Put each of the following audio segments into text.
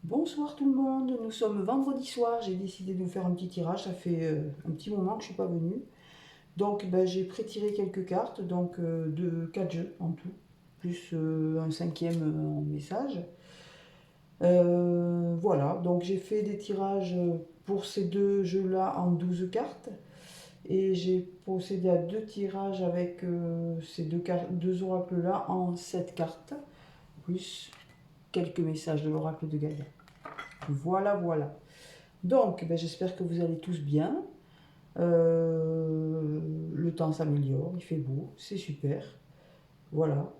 Bonsoir tout le monde, nous sommes vendredi soir, j'ai décidé de vous faire un petit tirage, ça fait un petit moment que je ne suis pas venue. Donc j'ai pré-tiré quelques cartes, donc de 4 jeux en tout, plus un cinquième en message. Voilà, donc j'ai fait des tirages pour ces deux jeux-là en 12 cartes. Et j'ai procédé à deux tirages avec ces deux oracles-là en 7 cartes, plus quelques messages de l'oracle de Gaïa. Voilà, voilà. Donc, j'espère que vous allez tous bien. Le temps s'améliore, il fait beau, c'est super. Voilà.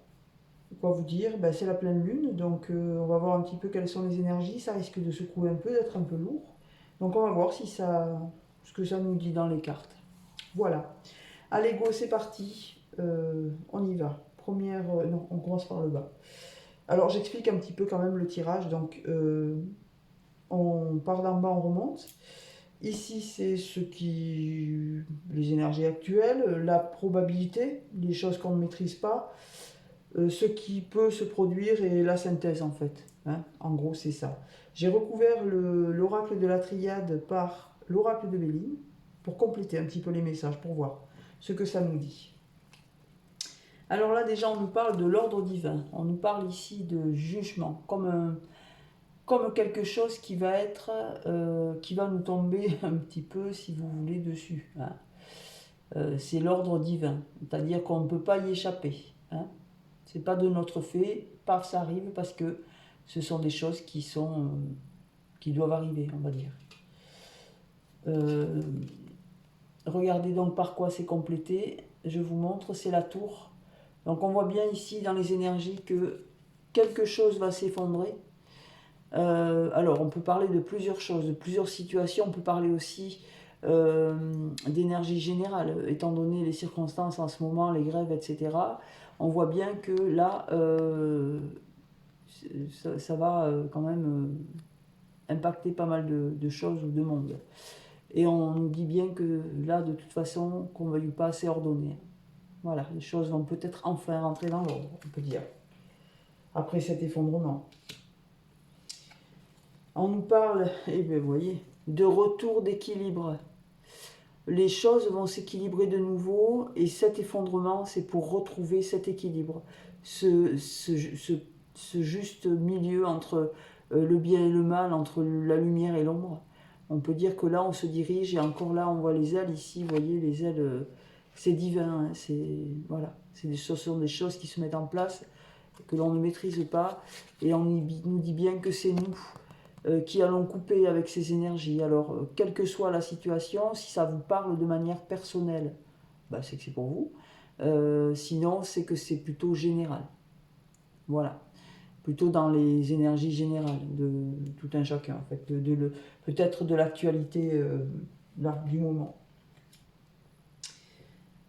Quoi vous dire, c'est la pleine lune, donc on va voir un petit peu quelles sont les énergies. Ça risque de secouer un peu, d'être un peu lourd. Donc on va voir si ce que ça nous dit dans les cartes. Voilà. Allez, go, c'est parti. On y va. Première, non, on commence par le bas. Alors j'explique un petit peu quand même le tirage. Donc on part d'en bas, on remonte. Ici, c'est les énergies actuelles, la probabilité, les choses qu'on ne maîtrise pas, ce qui peut se produire et la synthèse en fait. Hein. En gros, c'est ça. J'ai recouvert l'oracle de la triade par l'oracle de Béline pour compléter un petit peu les messages, pour voir ce que ça nous dit. Alors là, déjà, on nous parle de l'ordre divin. On nous parle ici de jugement, comme quelque chose qui va qui va nous tomber un petit peu, si vous voulez, dessus. Hein. C'est l'ordre divin, c'est-à-dire qu'on ne peut pas y échapper. Hein. C'est pas de notre fait, paf, ça arrive parce que ce sont des choses qui doivent arriver, on va dire. Regardez donc par quoi c'est complété. Je vous montre, c'est la tour. Donc on voit bien ici dans les énergies que quelque chose va s'effondrer. Alors, on peut parler de plusieurs choses, de plusieurs situations. On peut parler aussi d'énergie générale, étant donné les circonstances en ce moment, les grèves, etc. On voit bien que là, ça va quand même impacter pas mal de choses ou de monde. Et on nous dit bien que là, de toute façon, qu'on ne veuille pas, c'est ordonné. Voilà, les choses vont peut-être enfin rentrer dans l'ordre, on peut dire, après cet effondrement. On nous parle, et bien vous voyez, de retour d'équilibre. Les choses vont s'équilibrer de nouveau et cet effondrement, c'est pour retrouver cet équilibre, ce juste milieu entre le bien et le mal, entre la lumière et l'ombre. On peut dire que là, on se dirige et encore là, on voit les ailes ici, vous voyez, les ailes, c'est divin, hein, voilà, ce sont des choses qui se mettent en place, que l'on ne maîtrise pas et on nous dit bien que c'est nous qui allons couper avec ces énergies. Alors, quelle que soit la situation, si ça vous parle de manière personnelle, c'est que c'est pour vous. Sinon, c'est que c'est plutôt général. Voilà. Plutôt dans les énergies générales de tout un chacun, en fait. Peut-être de l'actualité du moment.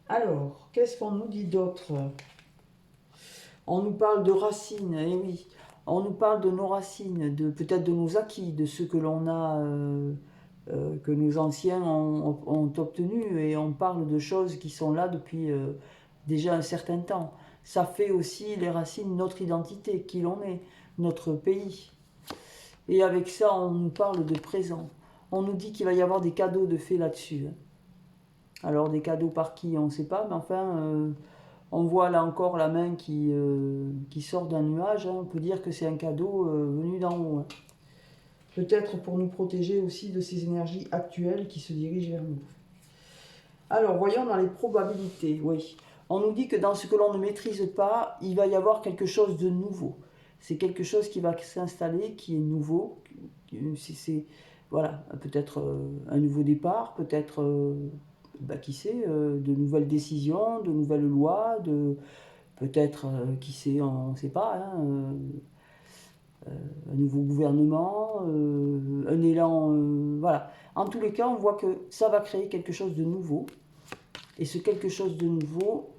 Alors, qu'est-ce qu'on nous dit d'autre? On nous parle de racines, eh oui. On nous parle de nos racines, peut-être de nos acquis, de ce que l'on a, que nos anciens ont obtenu, et on parle de choses qui sont là depuis déjà un certain temps. Ça fait aussi les racines, notre identité, qui l'on est, notre pays. Et avec ça, on nous parle de présent. On nous dit qu'il va y avoir des cadeaux de fait là-dessus. Alors des cadeaux par qui, on ne sait pas, mais enfin... on voit là encore la main qui sort d'un nuage. Hein. On peut dire que c'est un cadeau venu d'en haut. Hein. Peut-être pour nous protéger aussi de ces énergies actuelles qui se dirigent vers nous. Alors, voyons dans les probabilités. Oui, on nous dit que dans ce que l'on ne maîtrise pas, il va y avoir quelque chose de nouveau. C'est quelque chose qui va s'installer, qui est nouveau. Voilà, peut-être un nouveau départ, peut-être... qui sait, de nouvelles décisions, de nouvelles lois, peut-être, qui sait, on ne sait pas, hein, un nouveau gouvernement, un élan, voilà. En tous les cas, on voit que ça va créer quelque chose de nouveau, et ce quelque chose de nouveau,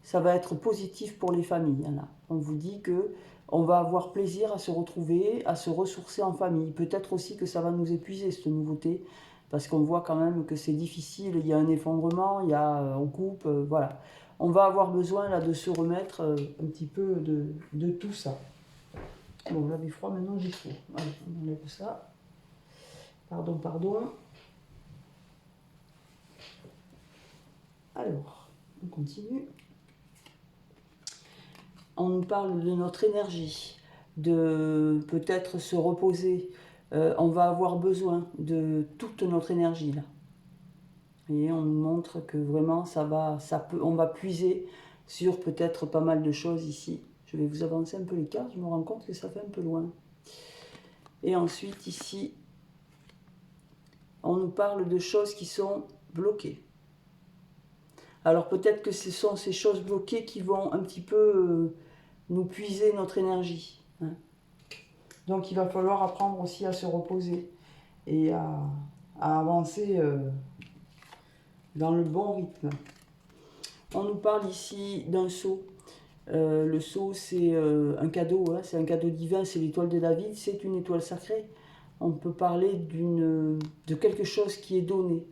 ça va être positif pour les familles. Hein, là. On vous dit que on va avoir plaisir à se retrouver, à se ressourcer en famille. Peut-être aussi que ça va nous épuiser, cette nouveauté, parce qu'on voit quand même que c'est difficile, il y a un effondrement, on coupe, voilà. On va avoir besoin là de se remettre un petit peu de tout ça. Bon, j'avais froid, maintenant j'ai chaud. Allez, on enlève ça. Pardon, pardon. Alors, on continue. On nous parle de notre énergie, de peut-être se reposer. On va avoir besoin de toute notre énergie là. Et on nous montre que vraiment on va puiser sur peut-être pas mal de choses ici. Je vais vous avancer un peu les cartes, je me rends compte que ça fait un peu loin. Et ensuite ici, on nous parle de choses qui sont bloquées. Alors peut-être que ce sont ces choses bloquées qui vont un petit peu nous puiser notre énergie. Hein. Donc il va falloir apprendre aussi à se reposer et à avancer dans le bon rythme. On nous parle ici d'un sceau. Le sceau, c'est un cadeau, hein, c'est un cadeau divin, c'est l'étoile de David, c'est une étoile sacrée. On peut parler de quelque chose qui est donné,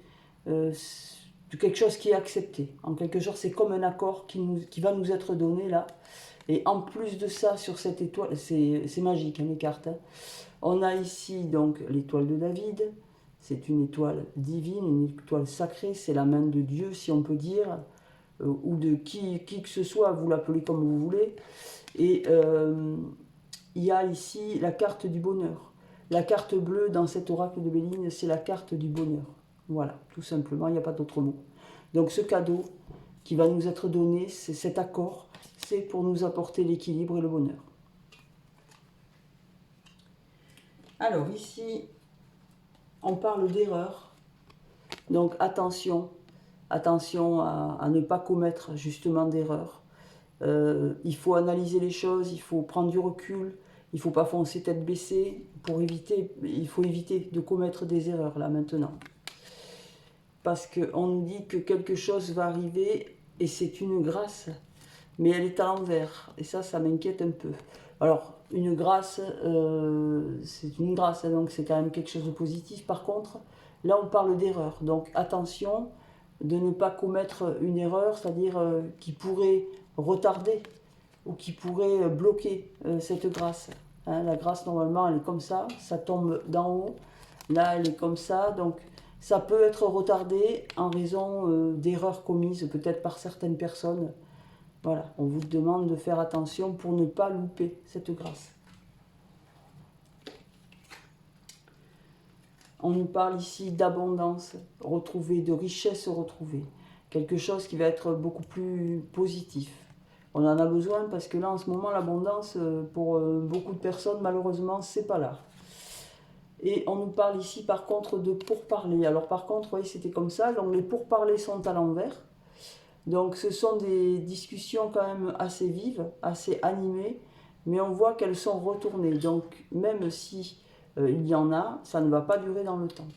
de quelque chose qui est accepté. En quelque sorte, c'est comme un accord qui va nous être donné là. Et en plus de ça, sur cette étoile, c'est magique, hein, les cartes. Hein. On a ici donc l'étoile de David. C'est une étoile divine, une étoile sacrée, c'est la main de Dieu, si on peut dire, ou de qui que ce soit, vous l'appelez comme vous voulez. Et il y a ici la carte du bonheur. La carte bleue dans cet oracle de Béline, c'est la carte du bonheur. Voilà, tout simplement, il n'y a pas d'autre mot. Donc ce cadeau qui va nous être donné, c'est cet accord, c'est pour nous apporter l'équilibre et le bonheur. Alors ici, on parle d'erreur. Donc attention à ne pas commettre justement d'erreurs. Il faut analyser les choses, il faut prendre du recul, il ne faut pas foncer tête baissée il faut éviter de commettre des erreurs là maintenant. Parce qu'on nous dit que quelque chose va arriver et c'est une grâce, mais elle est à l'envers. Et ça m'inquiète un peu. Alors, une grâce, c'est une grâce, hein, donc c'est quand même quelque chose de positif. Par contre, là on parle d'erreur. Donc attention de ne pas commettre une erreur, c'est-à-dire qui pourrait retarder ou qui pourrait bloquer cette grâce. Hein, la grâce, normalement, elle est comme ça tombe d'en haut. Là, elle est comme ça, donc ça peut être retardé en raison d'erreurs commises peut-être par certaines personnes. Voilà, on vous demande de faire attention pour ne pas louper cette grâce. On nous parle ici d'abondance retrouvée, de richesse retrouvée. Quelque chose qui va être beaucoup plus positif. On en a besoin parce que là, en ce moment, l'abondance, pour beaucoup de personnes, malheureusement, c'est pas là. Et on nous parle ici, par contre, de pourparlers. Alors, par contre, vous voyez, c'était comme ça. Donc, les pourparlers sont à l'envers. Donc, ce sont des discussions quand même assez vives, assez animées, mais on voit qu'elles sont retournées. Donc, même si il y en a, ça ne va pas durer dans le temps.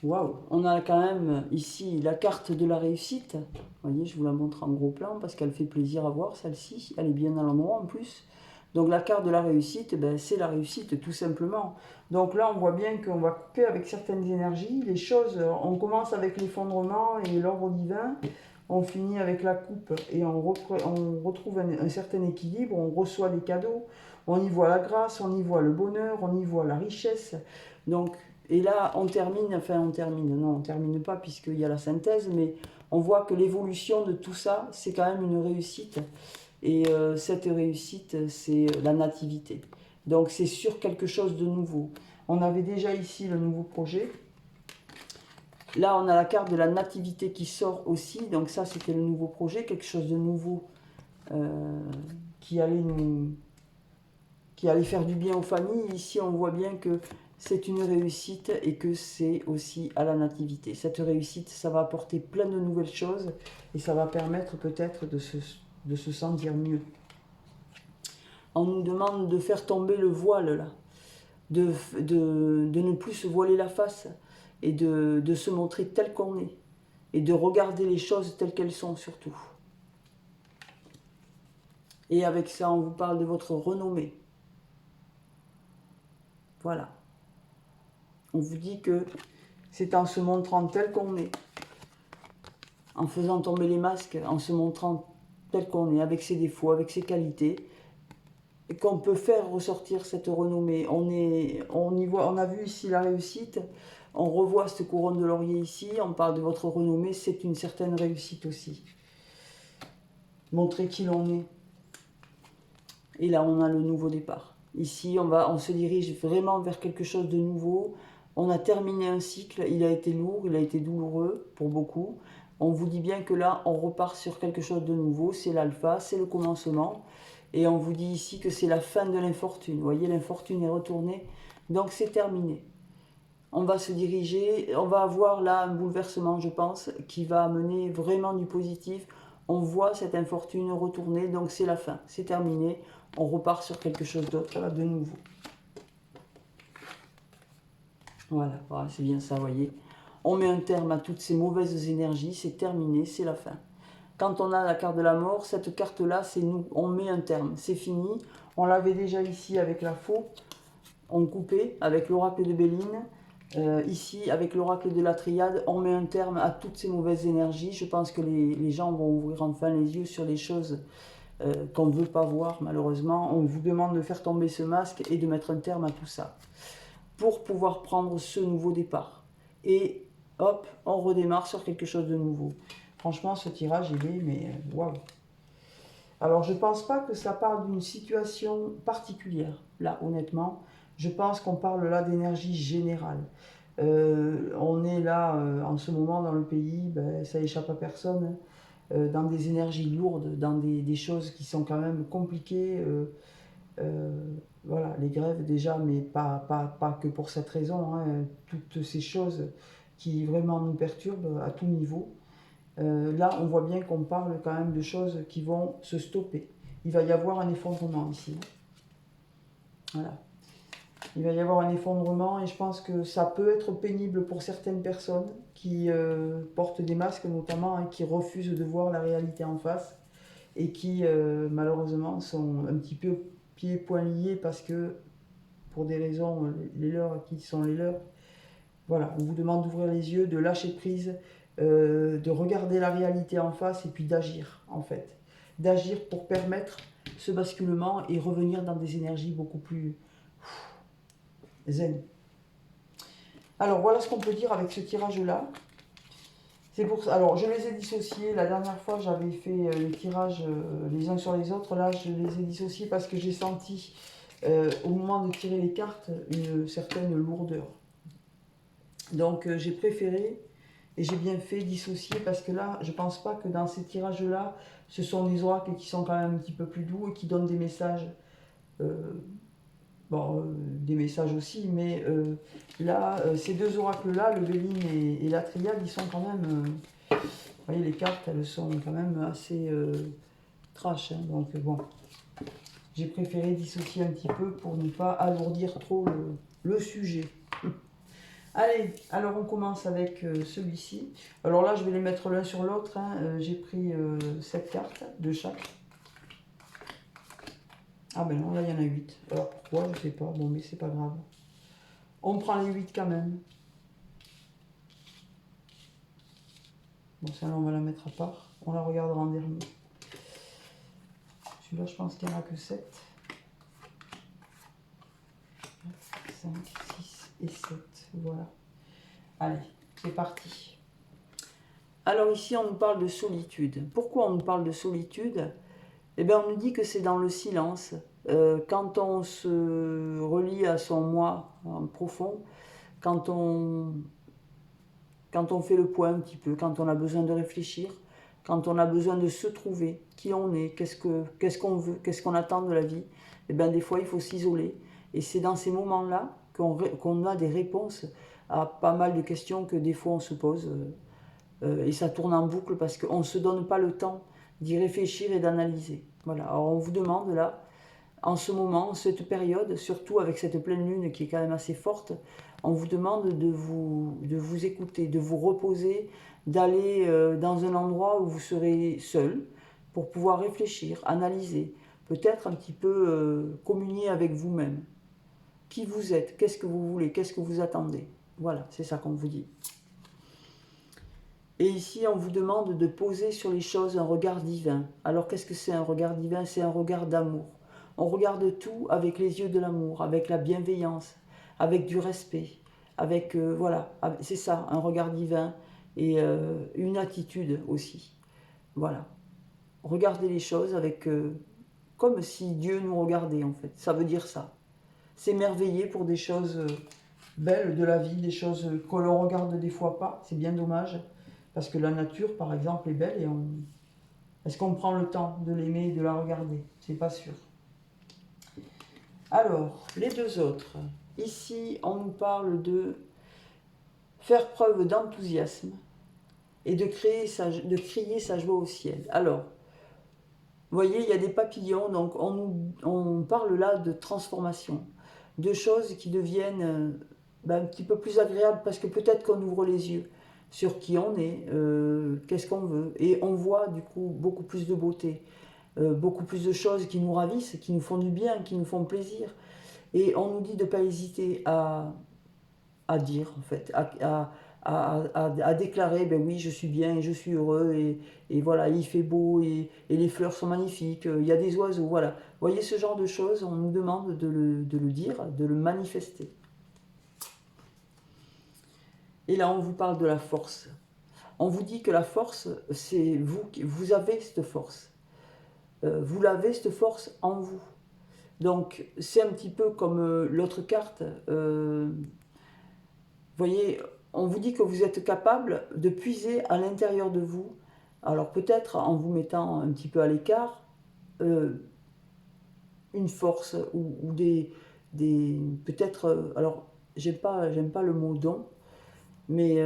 Waouh, on a quand même ici la carte de la réussite. Vous voyez, je vous la montre en gros plan parce qu'elle fait plaisir à voir, celle-ci. Elle est bien à l'endroit en plus. Donc la carte de la réussite, ben, c'est la réussite tout simplement. Donc là, on voit bien qu'on va couper avec certaines énergies. Les choses, on commence avec l'effondrement et l'ordre divin. On finit avec la coupe et on retrouve un certain équilibre. On reçoit des cadeaux. On y voit la grâce, on y voit le bonheur, on y voit la richesse. Donc, et là, on termine, non, on termine pas puisqu'il y a la synthèse, mais on voit que l'évolution de tout ça, c'est quand même une réussite. Et cette réussite, c'est la nativité. Donc c'est sur quelque chose de nouveau. On avait déjà ici le nouveau projet. Là, on a la carte de la nativité qui sort aussi. Donc ça, c'était le nouveau projet, quelque chose de nouveau qui allait faire du bien aux familles. Ici, on voit bien que c'est une réussite et que c'est aussi à la nativité. Cette réussite, ça va apporter plein de nouvelles choses et ça va permettre peut-être de se sentir mieux. On nous demande de faire tomber le voile là, de ne plus se voiler la face et de se montrer tel qu'on est et de regarder les choses telles qu'elles sont surtout. Et avec ça, on vous parle de votre renommée. Voilà. On vous dit que c'est en se montrant tel qu'on est, en faisant tomber les masques, en se montrant tel qu'on est, avec ses défauts, avec ses qualités, et qu'on peut faire ressortir cette renommée. On a vu ici la réussite, on revoit cette couronne de laurier ici, on parle de votre renommée, c'est une certaine réussite aussi. Montrer qui l'on est. Et là, on a le nouveau départ. Ici, on se dirige vraiment vers quelque chose de nouveau. On a terminé un cycle, il a été lourd, il a été douloureux pour beaucoup. On vous dit bien que là, on repart sur quelque chose de nouveau, c'est l'alpha, c'est le commencement. Et on vous dit ici que c'est la fin de l'infortune. Vous voyez, l'infortune est retournée, donc c'est terminé. On va se diriger, on va avoir là un bouleversement, je pense, qui va amener vraiment du positif. On voit cette infortune retourner, donc c'est la fin, c'est terminé. On repart sur quelque chose d'autre, là, de nouveau. Voilà, voilà, c'est bien ça, vous voyez. On met un terme à toutes ces mauvaises énergies, c'est terminé, c'est la fin. Quand on a la carte de la mort, cette carte-là, c'est nous, on met un terme, c'est fini. On l'avait déjà ici avec la faux, on coupait avec l'oracle de Béline. Ici, avec l'oracle de la triade, on met un terme à toutes ces mauvaises énergies. Je pense que les gens vont ouvrir enfin les yeux sur les choses qu'on ne veut pas voir, malheureusement. On vous demande de faire tomber ce masque et de mettre un terme à tout ça pour pouvoir prendre ce nouveau départ. Et hop, on redémarre sur quelque chose de nouveau. Franchement, ce tirage, il est, mais waouh! Alors, je ne pense pas que ça parle d'une situation particulière, là, honnêtement. Je pense qu'on parle là d'énergie générale. On est là, en ce moment, dans le pays, ben, ça échappe à personne, dans des énergies lourdes, dans des choses qui sont quand même compliquées. Voilà, les grèves déjà, mais pas que pour cette raison, hein, toutes ces choses qui vraiment nous perturbent à tout niveau. Là, on voit bien qu'on parle quand même de choses qui vont se stopper. Il va y avoir un effondrement ici. Voilà. Il va y avoir un effondrement et je pense que ça peut être pénible pour certaines personnes qui portent des masques notamment et qui refusent de voir la réalité en face et qui malheureusement sont un petit peu pieds et poings liés parce que pour des raisons, les leurs qui sont les leurs, voilà, on vous demande d'ouvrir les yeux, de lâcher prise, de regarder la réalité en face et puis d'agir en fait. D'agir pour permettre ce basculement et revenir dans des énergies beaucoup plus zen. Alors voilà ce qu'on peut dire avec ce tirage-là. C'est pour ça. Alors je les ai dissociés. La dernière fois j'avais fait les tirages les uns sur les autres. Là je les ai dissociés parce que j'ai senti au moment de tirer les cartes une certaine lourdeur. Donc j'ai préféré et j'ai bien fait dissocier parce que là je pense pas que dans ces tirages-là ce sont des oracles qui sont quand même un petit peu plus doux et qui donnent des messages. Des messages aussi, mais là, ces deux oracles-là, le Béline et la Triade, ils sont quand même... vous voyez, les cartes, elles sont quand même assez trash. Hein, donc bon, j'ai préféré dissocier un petit peu pour ne pas alourdir trop le sujet. Allez, alors on commence avec celui-ci. Alors là, je vais les mettre l'un sur l'autre. Hein. J'ai pris 7 cartes de chaque. Ah ben non, là il y en a 8. Alors pourquoi, je sais pas. Bon, mais c'est pas grave. On prend les 8 quand même. Bon, celle-là, on va la mettre à part. On la regardera en dernier. Celui-là, je pense qu'il n'y en a que 7. 5, 6 et 7. Voilà. Allez, c'est parti. Alors ici, on nous parle de solitude. Pourquoi on nous parle de solitude? Eh bien, on nous dit que c'est dans le silence. Quand on se relie à son moi en profond, quand on fait le point un petit peu, quand on a besoin de réfléchir, quand on a besoin de se trouver, qui on est, qu'est-ce qu'on veut, qu'est-ce qu'on attend de la vie, eh bien, des fois, il faut s'isoler. Et c'est dans ces moments-là qu'on a des réponses à pas mal de questions que des fois on se pose. Et ça tourne en boucle parce qu'on ne se donne pas le temps d'y réfléchir et d'analyser. Voilà. Alors on vous demande là, en ce moment, cette période, surtout avec cette pleine lune qui est quand même assez forte, on vous demande de vous écouter, de vous reposer, d'aller dans un endroit où vous serez seul pour pouvoir réfléchir, analyser, peut-être un petit peu communier avec vous-même. Qui vous êtes, qu'est-ce que vous voulez, qu'est-ce que vous attendez. Voilà, c'est ça qu'on vous dit. Et ici, on vous demande de poser sur les choses un regard divin. Alors, qu'est-ce que c'est un regard divin? C'est un regard d'amour. On regarde tout avec les yeux de l'amour, avec la bienveillance, avec du respect, avec, voilà, c'est ça, un regard divin et une attitude aussi. Voilà. Regardez les choses avec, comme si Dieu nous regardait, en fait. Ça veut dire ça. S'émerveiller pour des choses belles de la vie, des choses que l'on regarde des fois pas. C'est bien dommage. Parce que la nature, par exemple, est belle et est-ce qu'on prend le temps de l'aimer et de la regarder? C'est pas sûr. Alors, les deux autres. Ici, on nous parle de faire preuve d'enthousiasme et de crier sa joie au ciel. Alors, vous voyez, il y a des papillons, donc on parle là de transformation, de choses qui deviennent un petit peu plus agréables parce que peut-être qu'on ouvre les yeux sur qui on est, qu'est-ce qu'on veut, et on voit du coup beaucoup plus de beauté, beaucoup plus de choses qui nous ravissent, qui nous font du bien, qui nous font plaisir, et on nous dit de ne pas hésiter à dire en fait, à déclarer, ben oui, je suis bien et je suis heureux, et voilà, il fait beau, et les fleurs sont magnifiques, il y a des oiseaux, voilà. Vous voyez ce genre de choses, on nous demande de le dire, de le manifester. Et là, on vous parle de la force. On vous dit que la force, c'est vous, vous avez cette force. Vous l'avez, cette force, en vous. Donc, c'est un petit peu comme l'autre carte. Vous voyez, on vous dit que vous êtes capable de puiser à l'intérieur de vous, alors peut-être en vous mettant un petit peu à l'écart, une force ou peut-être, alors j'aime pas le mot don, mais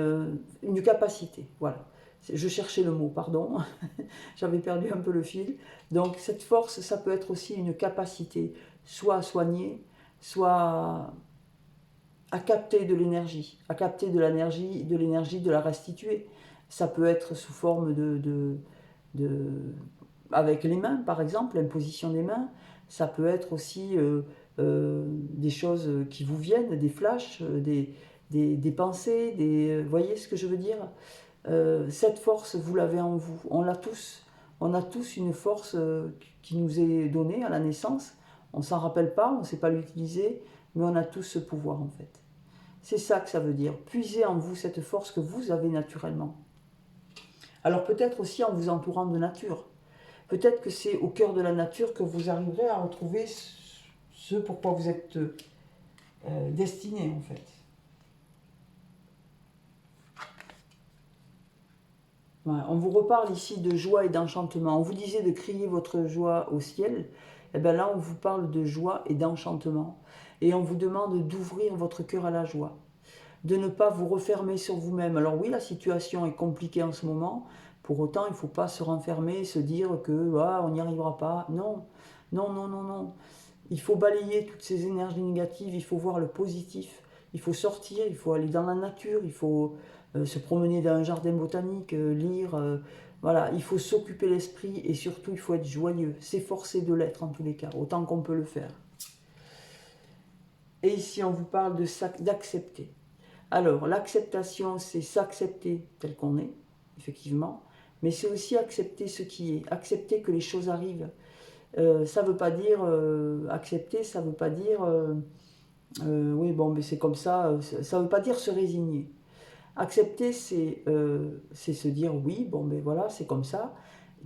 une capacité, voilà. Je cherchais le mot, pardon, j'avais perdu un peu le fil. Donc cette force, ça peut être aussi une capacité, soit à soigner, soit à capter de l'énergie, à capter de l'énergie, de la restituer. Ça peut être sous forme avec les mains, par exemple, l'imposition des mains. Ça peut être aussi des choses qui vous viennent, des flashs, des pensées, vous voyez ce que je veux dire? Cette force, vous l'avez en vous. On l'a tous. On a tous une force qui nous est donnée à la naissance. On ne s'en rappelle pas, on ne sait pas l'utiliser, mais on a tous ce pouvoir en fait. C'est ça que ça veut dire. Puisez en vous cette force que vous avez naturellement. Alors peut-être aussi en vous entourant de nature. Peut-être que c'est au cœur de la nature que vous arriverez à retrouver ce pourquoi vous êtes destiné en fait. Voilà. On vous reparle ici de joie et d'enchantement. On vous disait de crier votre joie au ciel. Et bien là, on vous parle de joie et d'enchantement. Et on vous demande d'ouvrir votre cœur à la joie, de ne pas vous refermer sur vous-même. Alors oui, la situation est compliquée en ce moment. Pour autant, il ne faut pas se renfermer et se dire que on n'y arrivera pas. Non, non, non, non, non. Il faut balayer toutes ces énergies négatives, il faut voir le positif. Il faut sortir, il faut aller dans la nature, il faut se promener dans un jardin botanique, lire. Voilà, il faut s'occuper l'esprit et surtout il faut être joyeux, s'efforcer de l'être en tous les cas, autant qu'on peut le faire. Et ici on vous parle d'accepter. Alors l'acceptation, c'est s'accepter tel qu'on est, effectivement, mais c'est aussi accepter ce qui est, accepter que les choses arrivent. Ça ne veut pas dire accepter, ça ne veut pas dire oui bon mais c'est comme ça, ça ne veut pas dire se résigner. Accepter, c'est se dire oui, bon ben voilà, c'est comme ça.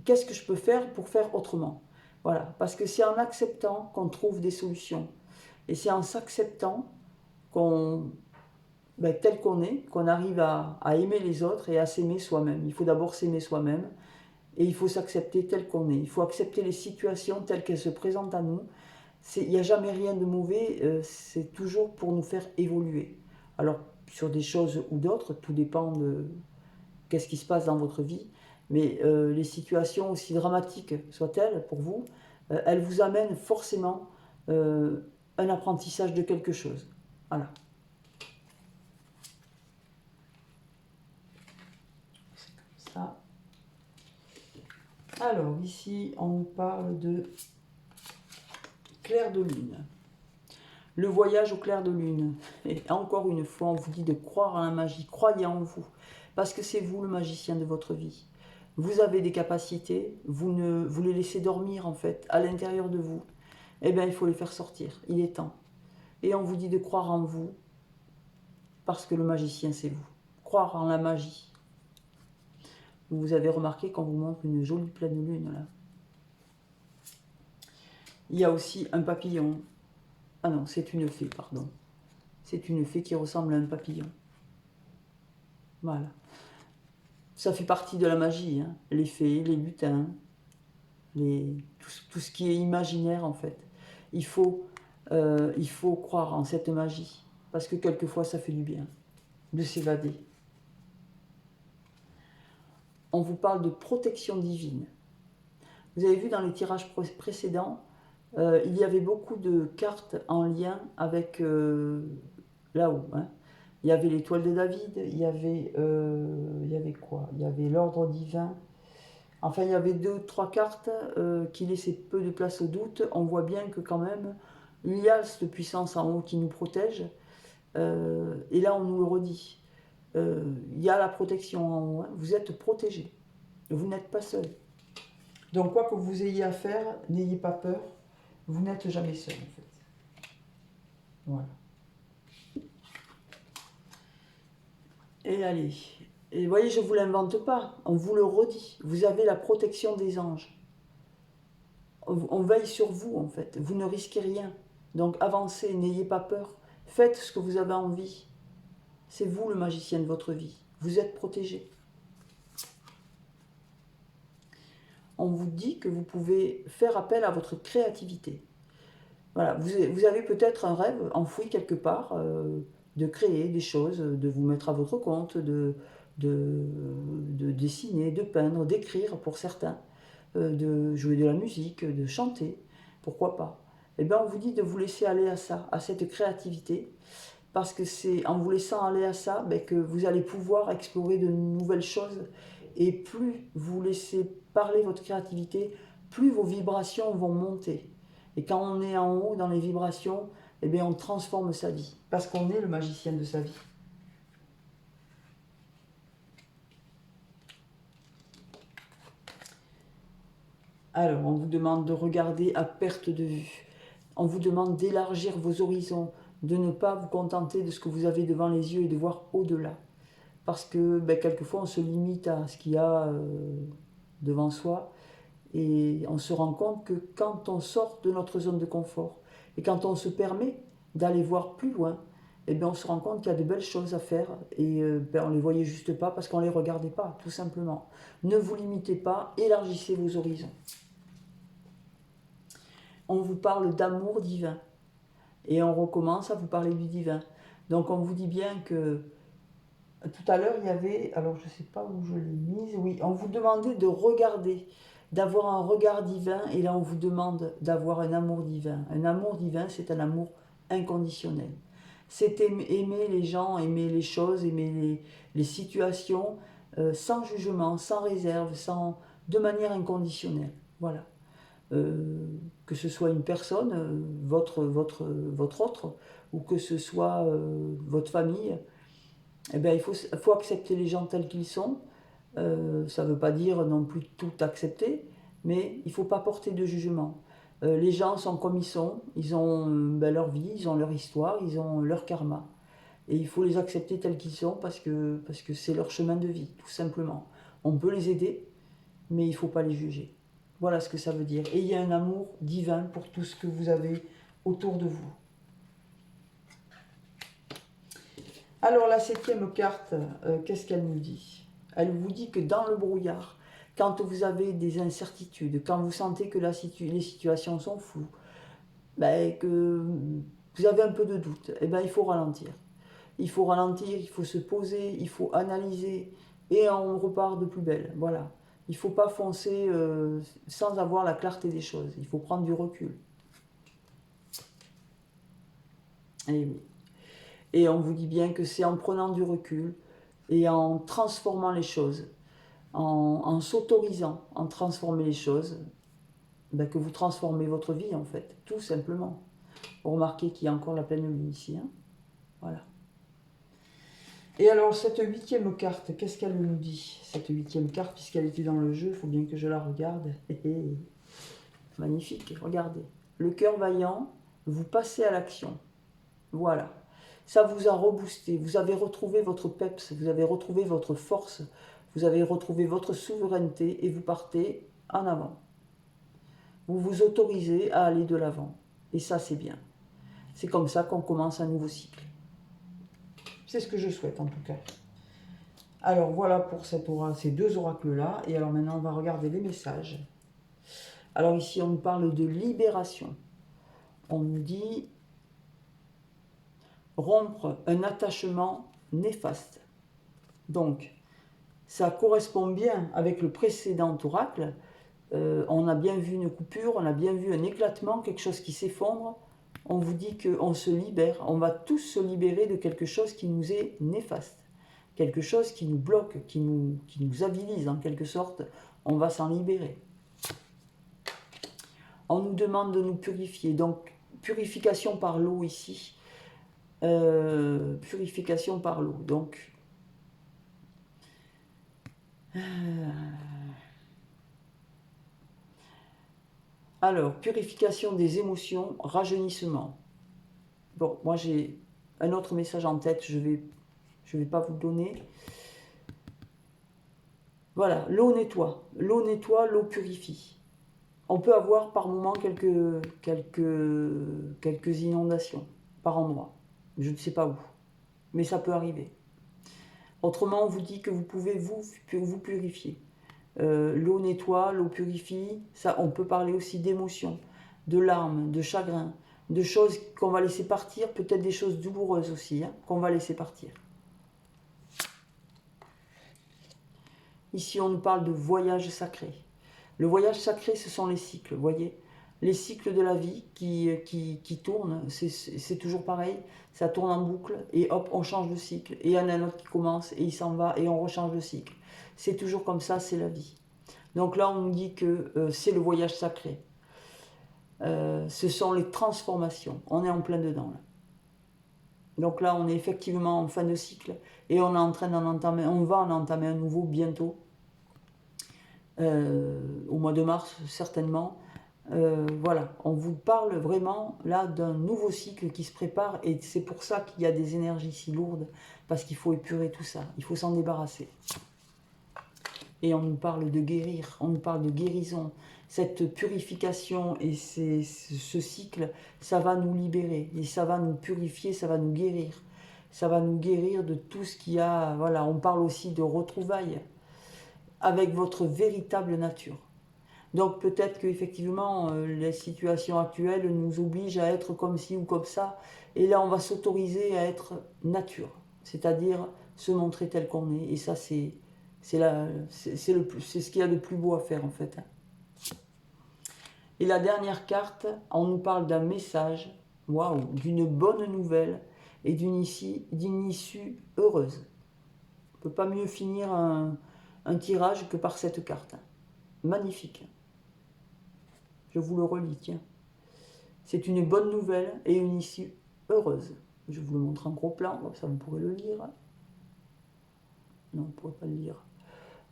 Qu'est-ce que je peux faire pour faire autrement? Voilà, parce que c'est en acceptant qu'on trouve des solutions. Et c'est en s'acceptant qu'on, tel qu'on est, qu'on arrive à aimer les autres et à s'aimer soi-même. Il faut d'abord s'aimer soi-même et il faut s'accepter tel qu'on est. Il faut accepter les situations telles qu'elles se présentent à nous. Il n'y a jamais rien de mauvais, c'est toujours pour nous faire évoluer. Alors, sur des choses ou d'autres, tout dépend de qu'est-ce qui se passe dans votre vie, mais les situations, aussi dramatiques soient-elles pour vous, elles vous amènent forcément un apprentissage de quelque chose. Voilà. C'est comme ça. Alors, ici, on nous parle de clair de lune. Le voyage au clair de lune. Et encore une fois, on vous dit de croire à la magie. Croyez en vous. Parce que c'est vous le magicien de votre vie. Vous avez des capacités, vous les laissez dormir en fait, à l'intérieur de vous. Eh bien, il faut les faire sortir, il est temps. Et on vous dit de croire en vous, parce que le magicien, c'est vous. Croire en la magie. Vous avez remarqué qu'on vous montre une jolie pleine lune, là. Il y a aussi un papillon. Ah non, c'est une fée, pardon. C'est une fée qui ressemble à un papillon. Voilà. Ça fait partie de la magie, hein. Les fées, les lutins, tout ce qui est imaginaire, en fait. Il faut croire en cette magie, parce que quelquefois, ça fait du bien de s'évader. On vous parle de protection divine. Vous avez vu dans les tirages précédents, il y avait beaucoup de cartes en lien avec là-haut. Hein. Il y avait l'étoile de David, il y avait quoi? Il y avait l'ordre divin. Enfin, il y avait 2-3 cartes qui laissaient peu de place au doute. On voit bien que quand même, il y a cette puissance en haut qui nous protège. Et là, on nous le redit. Il y a la protection en haut. Hein. Vous êtes protégé. Vous n'êtes pas seul. Donc, quoi que vous ayez à faire, n'ayez pas peur. Vous n'êtes jamais seul, en fait. Voilà. Et allez. Et vous voyez, je ne vous l'invente pas. On vous le redit. Vous avez la protection des anges. On veille sur vous, en fait. Vous ne risquez rien. Donc, avancez, n'ayez pas peur. Faites ce que vous avez envie. C'est vous le magicien de votre vie. Vous êtes protégé. On vous dit que vous pouvez faire appel à votre créativité. Voilà, vous avez peut-être un rêve enfoui quelque part, de créer des choses, de vous mettre à votre compte, de dessiner, de peindre, d'écrire pour certains, de jouer de la musique, de chanter, pourquoi pas. Eh bien, on vous dit de vous laisser aller à ça, à cette créativité, parce que c'est en vous laissant aller à ça que vous allez pouvoir explorer de nouvelles choses. Et plus vous laissez parler votre créativité, plus vos vibrations vont monter. Et quand on est en haut dans les vibrations, eh bien on transforme sa vie. Parce qu'on est le magicien de sa vie. Alors, on vous demande de regarder à perte de vue. On vous demande d'élargir vos horizons, de ne pas vous contenter de ce que vous avez devant les yeux et de voir au-delà. Parce que quelquefois on se limite à ce qu'il y a devant soi et on se rend compte que quand on sort de notre zone de confort et quand on se permet d'aller voir plus loin, eh bien on se rend compte qu'il y a de belles choses à faire et on ne les voyait juste pas parce qu'on ne les regardait pas, tout simplement. Ne vous limitez pas, élargissez vos horizons. On vous parle d'amour divin et on recommence à vous parler du divin. Donc on vous dit bien que tout à l'heure, il y avait, alors je ne sais pas où je l'ai mise, oui, on vous demandait de regarder, d'avoir un regard divin, et là on vous demande d'avoir un amour divin. Un amour divin, c'est un amour inconditionnel. C'est aimer les gens, aimer les choses, aimer les situations, sans jugement, sans réserve, de manière inconditionnelle. Voilà. Que ce soit une personne, votre autre, ou que ce soit votre famille, eh bien, il faut accepter les gens tels qu'ils sont. Ça ne veut pas dire non plus tout accepter, mais il ne faut pas porter de jugement. Les gens sont comme ils ont leur vie, ils ont leur histoire, ils ont leur karma. Et il faut les accepter tels qu'ils sont parce que c'est leur chemin de vie, tout simplement. On peut les aider, mais il ne faut pas les juger. Voilà ce que ça veut dire. Et il y a un amour divin pour tout ce que vous avez autour de vous. Alors la 7e carte, qu'est-ce qu'elle nous dit? Elle vous dit que dans le brouillard, quand vous avez des incertitudes, quand vous sentez que les situations sont floues, que vous avez un peu de doute, il faut ralentir. Il faut ralentir, il faut se poser, il faut analyser et on repart de plus belle. Voilà. Il ne faut pas foncer sans avoir la clarté des choses. Il faut prendre du recul. Et oui. Et on vous dit bien que c'est en prenant du recul et en transformant les choses, en s'autorisant à transformer les choses, que vous transformez votre vie en fait, tout simplement. Vous remarquez qu'il y a encore la pleine lune ici. Hein, voilà. Et alors, cette huitième carte, qu'est-ce qu'elle nous dit? Cette huitième carte, puisqu'elle était dans le jeu, il faut bien que je la regarde. Magnifique, regardez. Le cœur vaillant, vous passez à l'action. Voilà. Ça vous a reboosté, vous avez retrouvé votre peps, vous avez retrouvé votre force, vous avez retrouvé votre souveraineté et vous partez en avant. Vous vous autorisez à aller de l'avant. Et ça, c'est bien. C'est comme ça qu'on commence un nouveau cycle. C'est ce que je souhaite en tout cas. Alors voilà pour ces deux oracles-là. Et alors maintenant, on va regarder les messages. Alors ici, on nous parle de libération. On nous dit rompre un attachement néfaste. Donc, ça correspond bien avec le précédent oracle. On a bien vu une coupure, on a bien vu un éclatement, quelque chose qui s'effondre. On vous dit qu'on se libère, on va tous se libérer de quelque chose qui nous est néfaste. Quelque chose qui nous bloque, qui nous avilise en quelque sorte. On va s'en libérer. On nous demande de nous purifier. Donc, purification par l'eau ici. Purification par l'eau. Donc, alors, purification des émotions, rajeunissement. Bon, moi j'ai un autre message en tête, je vais pas vous le donner. Voilà, l'eau nettoie, l'eau purifie. On peut avoir par moment quelques inondations, par endroit. Je ne sais pas où, mais ça peut arriver. Autrement, on vous dit que vous pouvez vous purifier. L'eau nettoie, l'eau purifie. Ça, on peut parler aussi d'émotions, de larmes, de chagrin, de choses qu'on va laisser partir, peut-être des choses douloureuses aussi, hein, qu'on va laisser partir. Ici, on nous parle de voyage sacré. Le voyage sacré, ce sont les cycles, vous voyez. Les cycles de la vie qui tournent, c'est toujours pareil, ça tourne en boucle, et hop, on change de cycle. Et il y en a un autre qui commence, et il s'en va, et on rechange de cycle. C'est toujours comme ça, c'est la vie. Donc là, on nous dit que c'est le voyage sacré. Ce sont les transformations. On est en plein dedans, là. Donc là, on est effectivement en fin de cycle, et on est en train on va en entamer un nouveau bientôt. Au mois de mars certainement. Voilà, on vous parle vraiment là d'un nouveau cycle qui se prépare et c'est pour ça qu'il y a des énergies si lourdes, parce qu'il faut épurer tout ça, il faut s'en débarrasser. Et on nous parle de guérir, on nous parle de guérison. Cette purification et ce cycle, ça va nous libérer et ça va nous purifier, ça va nous guérir. Ça va nous guérir de tout ce qu'il y a. Voilà, on parle aussi de retrouvailles avec votre véritable nature. Donc peut-être qu'effectivement, les situations actuelles nous obligent à être comme ci ou comme ça. Et là, on va s'autoriser à être nature, c'est-à-dire se montrer tel qu'on est. Et ça, c'est ce qu'il y a de plus beau à faire en fait. Et la dernière carte, on nous parle d'un message, waouh, d'une bonne nouvelle et d'une issue heureuse. On ne peut pas mieux finir un tirage que par cette carte. Magnifique. Je vous le relis, tiens. C'est une bonne nouvelle et une issue heureuse. Je vous le montre en gros plan, comme ça vous pourrez le lire. Non, vous ne pourrez pas le lire.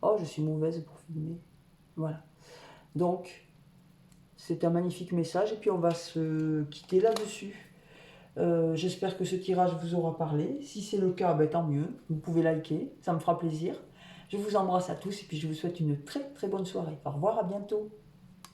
Oh, je suis mauvaise pour filmer. Voilà. Donc, c'est un magnifique message et puis on va se quitter là-dessus. J'espère que ce tirage vous aura parlé. Si c'est le cas, ben, tant mieux. Vous pouvez liker, ça me fera plaisir. Je vous embrasse à tous et puis je vous souhaite une très très bonne soirée. Au revoir, à bientôt.